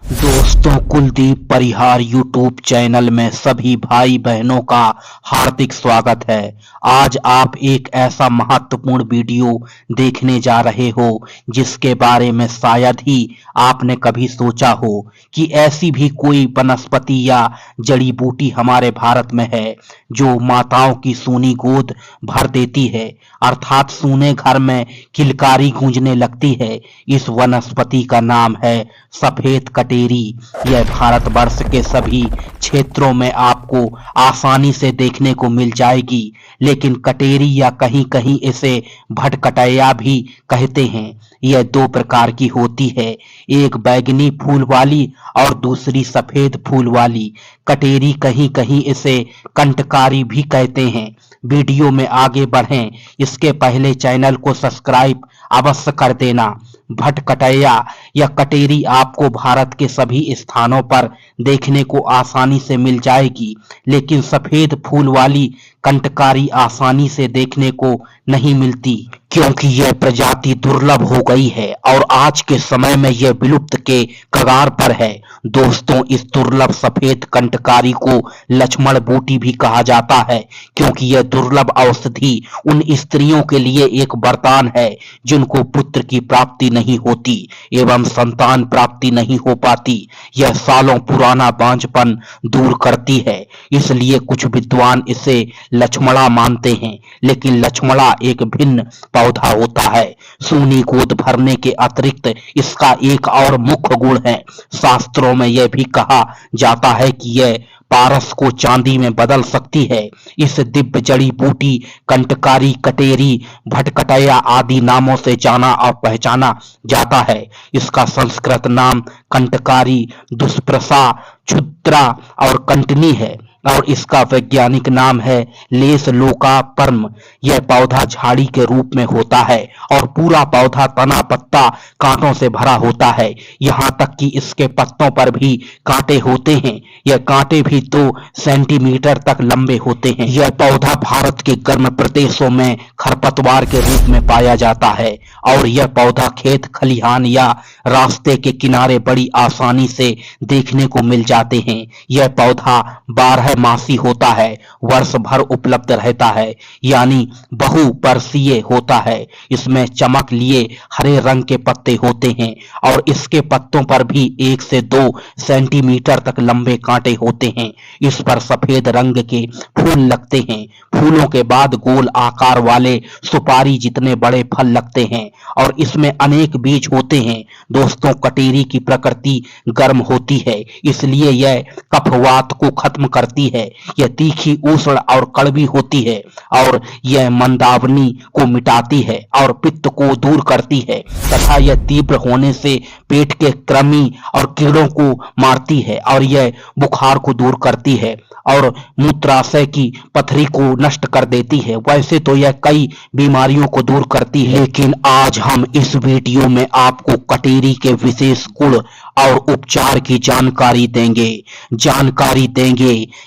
दोस्तों, कुलदीप परिहार YouTube channel में सभी भाई बहनों का हार्दिक स्वागत है। आज आप एक ऐसा महत्वपूर्ण वीडियो देखने जा रहे हो जिसके बारे में शायद ही आपने कभी सोचा हो कि ऐसी भी कोई वनस्पति या जड़ी बूटी हमारे भारत में है जो माताओं की सूनी गोद भर देती है, अर्थात सूने घर में किलकारी गूंजने लगती है। इस वनस्पति का नाम है सफेद कटेरी। यह भारतवर्ष के सभी क्षेत्रों में आपको आसानी से देखने को मिल जाएगी, लेकिन कटेरी या कहीं कहीं इसे भटकटैया भी कहते हैं। यह दो प्रकार की होती है, एक बैंगनी फूल वाली और दूसरी सफेद फूल वाली। कटेरी कहीं कहीं इसे कंटकारी भी कहते हैं। वीडियो में आगे बढ़ें इसके पहले चैनल को सब्सक्राइब अवश्य कर देना। भटकटैया या कटेरी आपको भारत के सभी स्थानों पर देखने को आसानी से मिल जाएगी, लेकिन सफेद फूल वाली कंटकारी आसानी से देखने को नहीं मिलती, क्योंकि यह प्रजाति दुर्लभ हो गई है और आज के समय में यह विलुप्त के कगार पर है। दोस्तों, इस दुर्लभ सफेद कंटकारी को लक्ष्मण बूटी भी कहा जाता है, क्योंकि यह दुर्लभ औषधि उन स्त्रियों के लिए एक वरदान है जिनको पुत्र की प्राप्ति नहीं होती एवं संतान प्राप्ति नहीं हो पाती। यह सालों पुराना बांझपन दूर करती है, इसलिए कुछ विद्वान इसे लक्ष्मणा मानते हैं। लेकिन लक्ष्मणा एक भिन्न पौधा होता है। सूनी गोद भरने के अतिरिक्त इसका एक और मुख्य गुण है। शास्त्रों में यह भी कहा जाता है कि यह पारस को चांदी में बदल सकती है। इस दिव्य जड़ी बूटी कंटकारी, कटेरी, भटकटैया आदि नामों से जाना और पहचाना जाता है। इसका संस्कृत नाम कंटकारी, दुष्प्रसा, क्षुद्रा और कंटनी है और इसका वैज्ञानिक नाम है लेस लोकापर्म। यह पौधा झाड़ी के रूप में होता है और पूरा पौधा तना पत्ता कांटों से भरा होता है। यहाँ तक कि इसके पत्तों पर भी कांटे होते हैं। यह कांटे भी 2 सेंटीमीटर तक लंबे होते हैं। यह पौधा भारत के गर्म प्रदेशों में खरपतवार के रूप में पाया जाता है और यह पौधा खेत खलिहान या रास्ते के किनारे बड़ी आसानी से देखने को मिल जाते हैं। यह पौधा 12 मासी होता है, वर्ष भर उपलब्ध रहता है, यानी बहुवर्षीय होता है। इसमें चमक लिए हरे रंग के पत्ते होते हैं और इसके पत्तों पर भी 1 से 2 सेंटीमीटर तक लंबे कांटे होते हैं। इस पर सफेद रंग के फूल लगते हैं। फूलों के बाद गोल आकार वाले सुपारी जितने बड़े फल लगते हैं और इसमें अनेक बीज होते हैं। दोस्तों, कटेरी की प्रकृति गर्म होती है, इसलिए यह कफवात को खत्म करती है। यह तीखी, उष्ण और कड़वी होती है और यह मंदावनी को मिटाती है और पित्त को दूर करती है तथा यह तीव्र होने से पेट के कृमि और कीड़ों को मारती है और यह बुखार को दूर करती है और मूत्राशय की पथरी को नष्ट कर देती है। वैसे तो यह कई बीमारियों को दूर करती है, लेकिन आज हम इस वीडियो में आपको कटेरी के विशेष गुण और उपचार की जानकारी देंगे।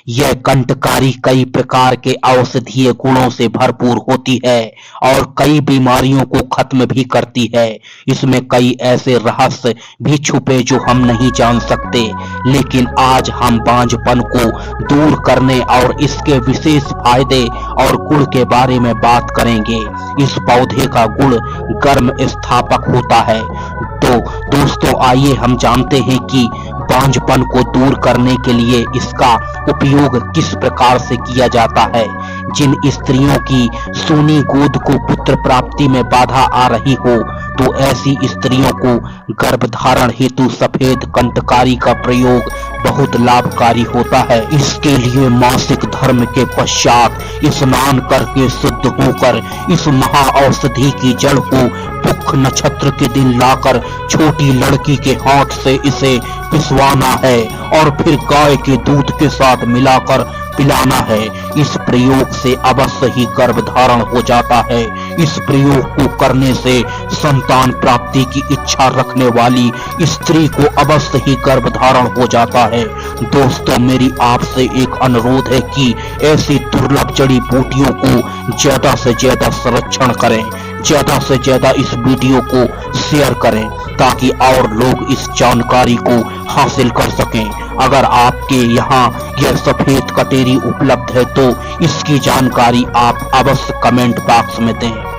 यह कंटकारी कई प्रकार के औषधीय गुणों से भरपूर होती है और कई बीमारियों को खत्म भी करती है। इसमें कई ऐसे रहस्य भी छुपे जो हम नहीं जान सकते, लेकिन आज हम बांझपन को दूर करने और इसके विशेष फायदे और गुण के बारे में बात करेंगे। इस पौधे का गुण गर्म स्थापक होता है। तो दोस्तों, आइए हम जानते हैं कि बांझपन को दूर करने के लिए इसका उपयोग किस प्रकार से किया जाता है। जिन स्त्रियों की सूनी गोद को पुत्र प्राप्ति में बाधा आ रही हो, तो ऐसी स्त्रियों को गर्भधारण हेतु सफेद कंटकारी का प्रयोग बहुत लाभकारी होता है। इसके लिए मासिक धर्म के पश्चात स्नान करके शुद्ध होकर इस महा औषधि की जड़ को पुख नक्षत्र के दिन लाकर छोटी लड़की के हाथ से इसे पिसवाना है और फिर गाय के दूध के साथ मिलाकर पिलाना है। इस प्रयोग से अवश्य ही गर्भधारण हो जाता है। इस प्रयोग को करने से संतान प्राप्ति की इच्छा रखने वाली स्त्री को अवश्य ही गर्भधारण हो जाता है। दोस्तों, मेरी आपसे एक अनुरोध है कि ऐसी दुर्लभ जड़ी बूटियों को ज्यादा से ज्यादा संरक्षण करें, ज्यादा से ज्यादा इस वीडियो को शेयर करें ताकि और लोग इस जानकारी को हासिल कर सकें। अगर आपके यहाँ यह सफेद कटेरी उपलब्ध है तो इसकी जानकारी आप अवश्य कमेंट बॉक्स में दें।